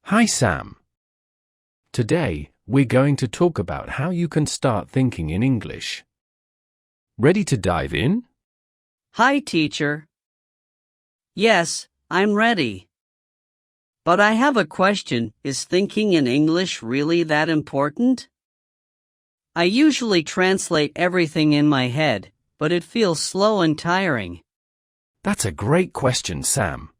Hi Sam. Today, we're going to talk about how you can start thinking in English. Ready to dive in? Hi, teacher. Yes, I'm ready. But I have a question. Is thinking in English really that important? I usually translate everything in my head, but it feels slow and tiring. That's a great question, Sam.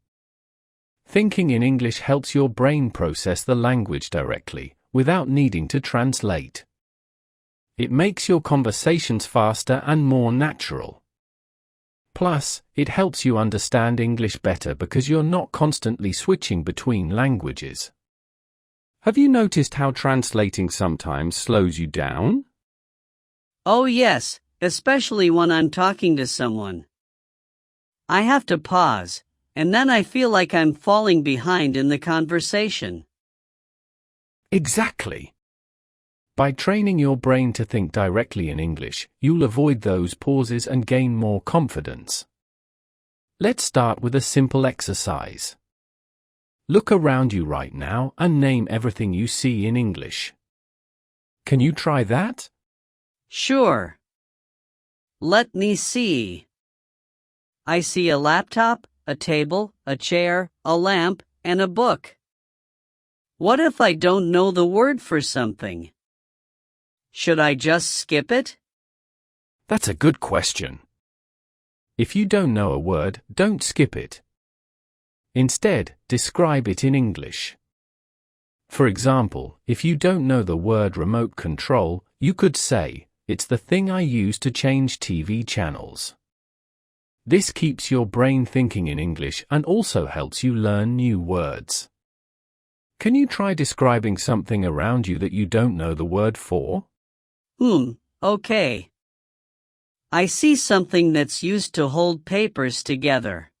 Thinking in English helps your brain process the language directly, without needing to translate. It makes your conversations faster and more natural. Plus, it helps you understand English better because you're not constantly switching between languages. Have you noticed how translating sometimes slows you down? Oh yes, especially when I'm talking to someone. I have to pause, and then I feel like I'm falling behind in the conversation. Exactly. By training your brain to think directly in English, you'll avoid those pauses and gain more confidence. Let's start with a simple exercise. Look around you right now and name everything you see in English. Can you try that? Sure. Let me see. I see a laptop, a table, a chair, a lamp, and a book. What if I don't know the word for something? Should I just skip it? That's a good question. If you don't know a word, don't skip it. Instead, describe it in English. For example, if you don't know the word remote control, you could say, "It's the thing I use to change TV channels." This keeps your brain thinking in English and also helps you learn new words. Can you try describing something around you that you don't know the word for? Okay. I see something that's used to hold papers together.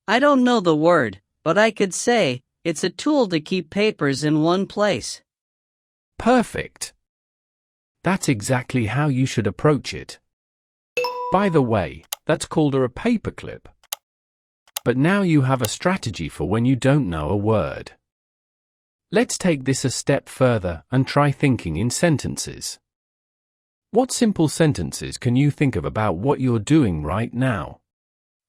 I don't know the word, but I could say, it's a tool to keep papers in one place. Perfect. That's exactly how you should approach it. By the way, that's called a paperclip. But now you have a strategy for when you don't know a word. Let's take this a step further and try thinking in sentences. What simple sentences can you think of about what you're doing right now?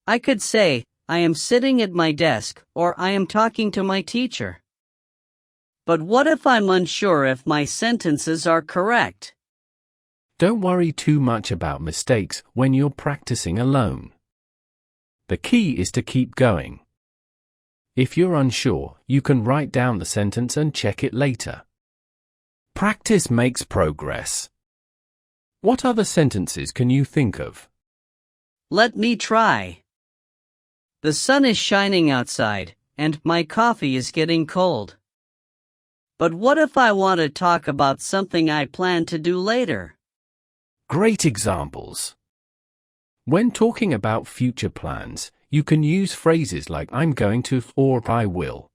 I could say, I am sitting at my desk, or I am talking to my teacher. But what if I'm unsure if my sentences are correct? Don't worry too much about mistakes when you're practicing alone. The key is to keep going. If you're unsure, you can write down the sentence and check it later. Practice makes progress. What other sentences can you think of? Let me try. The sun is shining outside, and my coffee is getting cold. But what if I want to talk about something I plan to do later? Great examples. When talking about future plans, you can use phrases like "I'm going to" or "I will."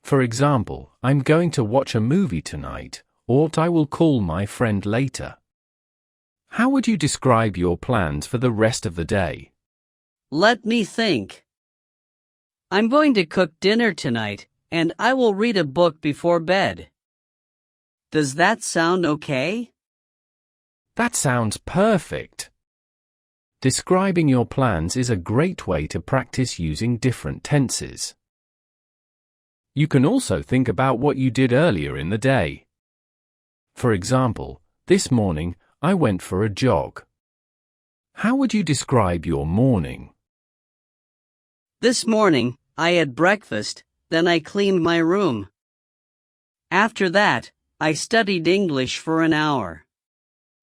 For example, "I'm going to watch a movie tonight," or "I will call my friend later." How would you describe your plans for the rest of the day? Let me think. I'm going to cook dinner tonight, and I will read a book before bed. Does that sound okay? That sounds perfect. Describing your plans is a great way to practice using different tenses. You can also think about what you did earlier in the day. For example, this morning, I went for a jog. How would you describe your morning? This morning, I had breakfast, then I cleaned my room. After that, I studied English for an hour.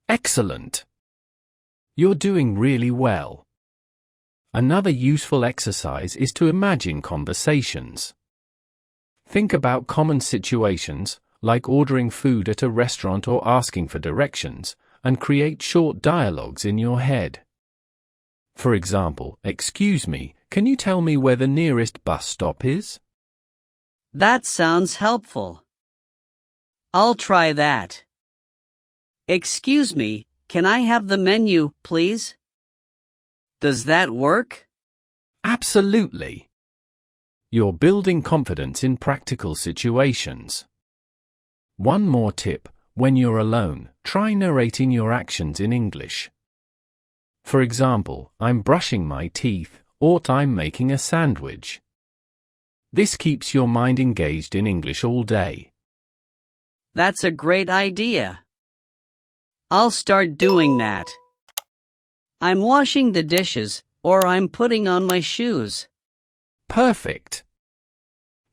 Excellent. You're doing really well. Another useful exercise is to imagine conversations. Think about common situations, like ordering food at a restaurant or asking for directions, and create short dialogues in your head. For example, "Excuse me, can you tell me where the nearest bus stop is?" That sounds helpful. I'll try that. Excuse me, can I have the menu, please? Does that work? Absolutely. You're building confidence in practical situations. One more tip: when you're alone, try narrating your actions in English. For example, I'm brushing my teeth, or I'm making a sandwich. This keeps your mind engaged in English all day. That's a great idea. I'll start doing that. I'm washing the dishes, or I'm putting on my shoes. Perfect.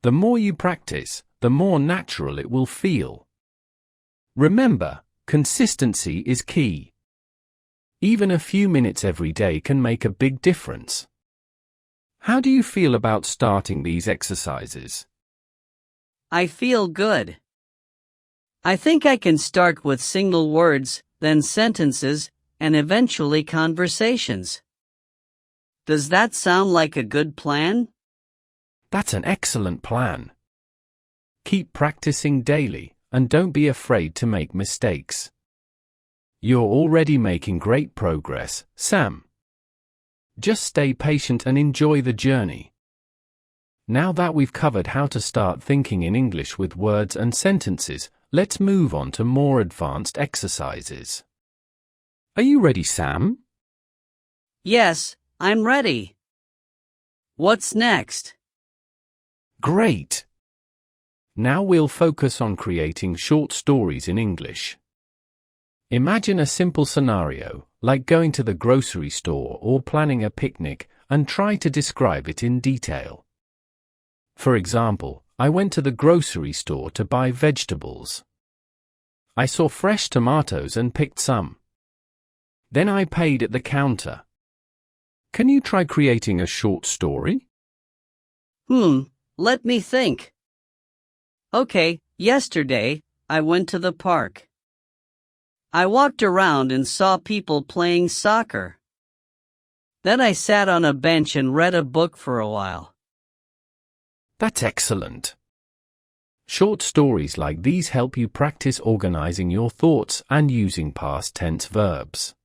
The more you practice, the more natural it will feel. Remember, consistency is key. Even a few minutes every day can make a big difference. How do you feel about starting these exercises? I feel good. I think I can start with single words, then sentences, and eventually conversations. Does that sound like a good plan? That's an excellent plan. Keep practicing daily, and don't be afraid to make mistakes. You're already making great progress, Sam. Just stay patient and enjoy the journey. Now that we've covered how to start thinking in English with words and sentences, let's move on to more advanced exercises. Are you ready, Sam? Yes, I'm ready. What's next? Great! Now we'll focus on creating short stories in English. Imagine a simple scenario, like going to the grocery store or planning a picnic, and try to describe it in detail. For example, I went to the grocery store to buy vegetables. I saw fresh tomatoes and picked some. Then I paid at the counter. Can you try creating a short story? Let me think. Okay, yesterday, I went to the park. I walked around and saw people playing soccer. Then I sat on a bench and read a book for a while. That's excellent. Short stories like these help you practice organizing your thoughts and using past tense verbs.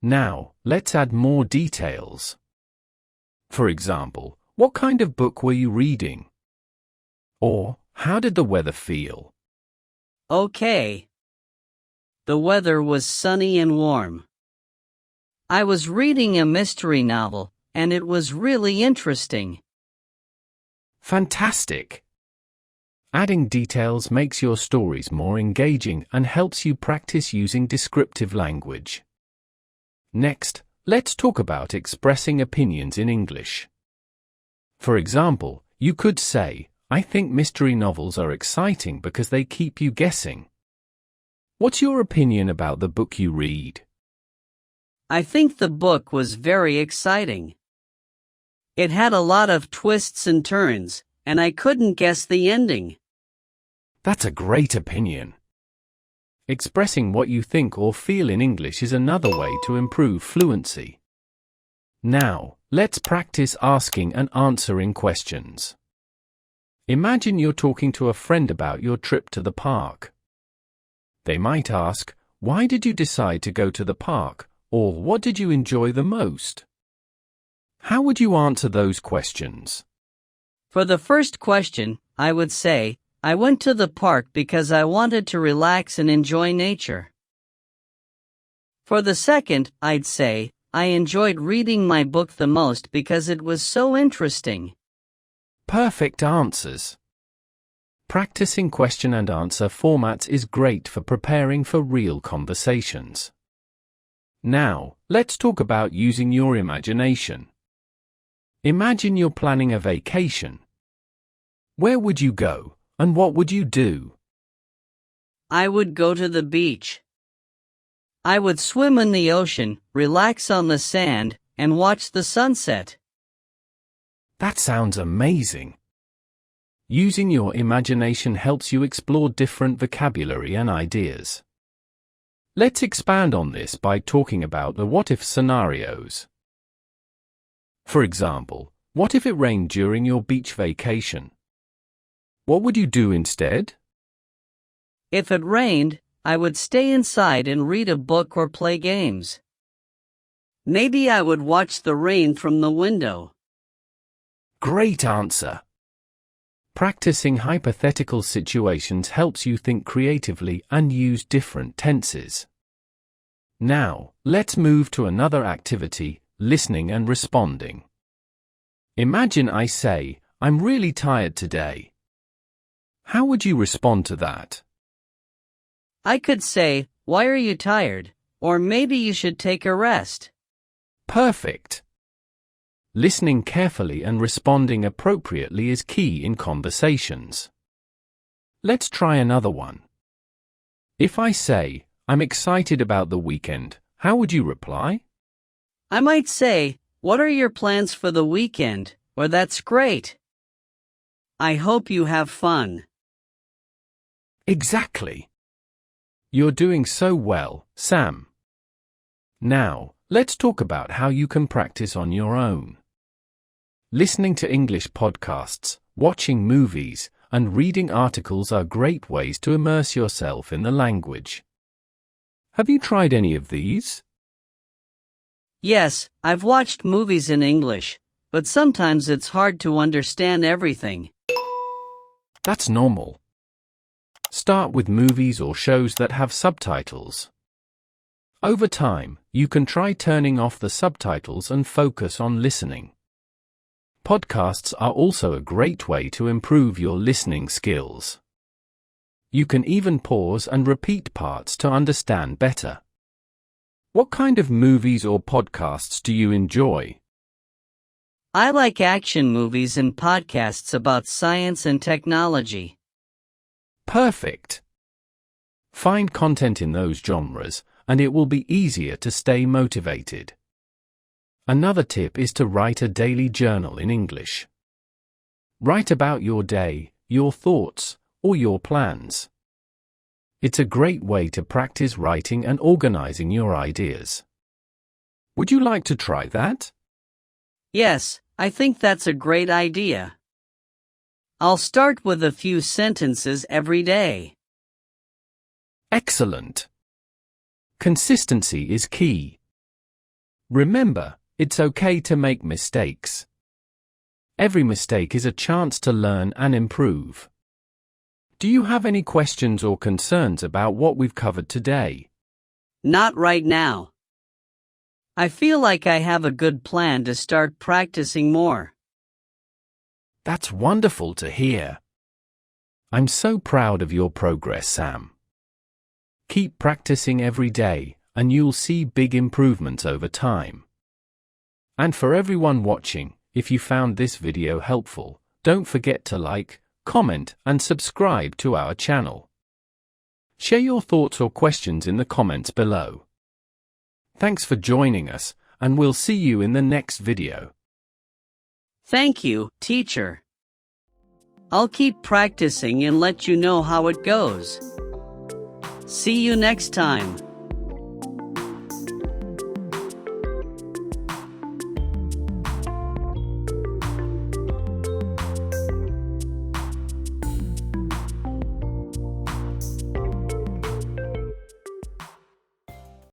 Now, let's add more details. For example, what kind of book were you reading? Or, how did the weather feel? Okay. The weather was sunny and warm. I was reading a mystery novel, and it was really interesting. Fantastic! Adding details makes your stories more engaging and helps you practice using descriptive language. Next, let's talk about expressing opinions in English. For example, you could say, I think mystery novels are exciting because they keep you guessing. What's your opinion about the book you read? I think the book was very exciting. It had a lot of twists and turns, and I couldn't guess the ending. That's a great opinion. Expressing what you think or feel in English is another way to improve fluency. Now, let's practice asking and answering questions. Imagine you're talking to a friend about your trip to the park. They might ask, why did you decide to go to the park, or what did you enjoy the most? How would you answer those questions? For the first question, I would say, I went to the park because I wanted to relax and enjoy nature. For the second, I'd say, I enjoyed reading my book the most because it was so interesting. Perfect answers. Practicing question and answer formats is great for preparing for real conversations. Now, let's talk about using your imagination. Imagine you're planning a vacation. Where would you go, and what would you do? I would go to the beach. I would swim in the ocean, relax on the sand, and watch the sunset. That sounds amazing. Using your imagination helps you explore different vocabulary and ideas. Let's expand on this by talking about the what-if scenarios. For example, what if it rained during your beach vacation? What would you do instead? If it rained, I would stay inside and read a book or play games. Maybe I would watch the rain from the window. Great answer. Practicing hypothetical situations helps you think creatively and use different tenses. Now, let's move to another activity, listening and responding. Imagine I say, "I'm really tired today." How would you respond to that? I could say, "Why are you tired?" Or maybe you should take a rest. Perfect. Listening carefully and responding appropriately is key in conversations. Let's try another one. If I say, "I'm excited about the weekend," how would you reply? I might say, "What are your plans for the weekend?" Or "That's great. I hope you have fun." Exactly. You're doing so well, Sam. Now, let's talk about how you can practice on your own. Listening to English podcasts, watching movies, and reading articles are great ways to immerse yourself in the language. Have you tried any of these? Yes, I've watched movies in English, but sometimes it's hard to understand everything. That's normal. Start with movies or shows that have subtitles. Over time, you can try turning off the subtitles and focus on listening. Podcasts are also a great way to improve your listening skills. You can even pause and repeat parts to understand better. What kind of movies or podcasts do you enjoy? I like action movies and podcasts about science and technology. Perfect. Find content in those genres, and it will be easier to stay motivated. Another tip is to write a daily journal in English. Write about your day, your thoughts, or your plans. It's a great way to practice writing and organizing your ideas. Would you like to try that? Yes, I think that's a great idea. I'll start with a few sentences every day. Excellent. Consistency is key. Remember, it's okay to make mistakes. Every mistake is a chance to learn and improve. Do you have any questions or concerns about what we've covered today? Not right now. I feel like I have a good plan to start practicing more. That's wonderful to hear. I'm so proud of your progress, Sam. Keep practicing every day, and you'll see big improvements over time. And for everyone watching, if you found this video helpful, don't forget to like, comment, and subscribe to our channel. Share your thoughts or questions in the comments below. Thanks for joining us, and we'll see you in the next video. Thank you, teacher. I'll keep practicing and let you know how it goes. See you next time.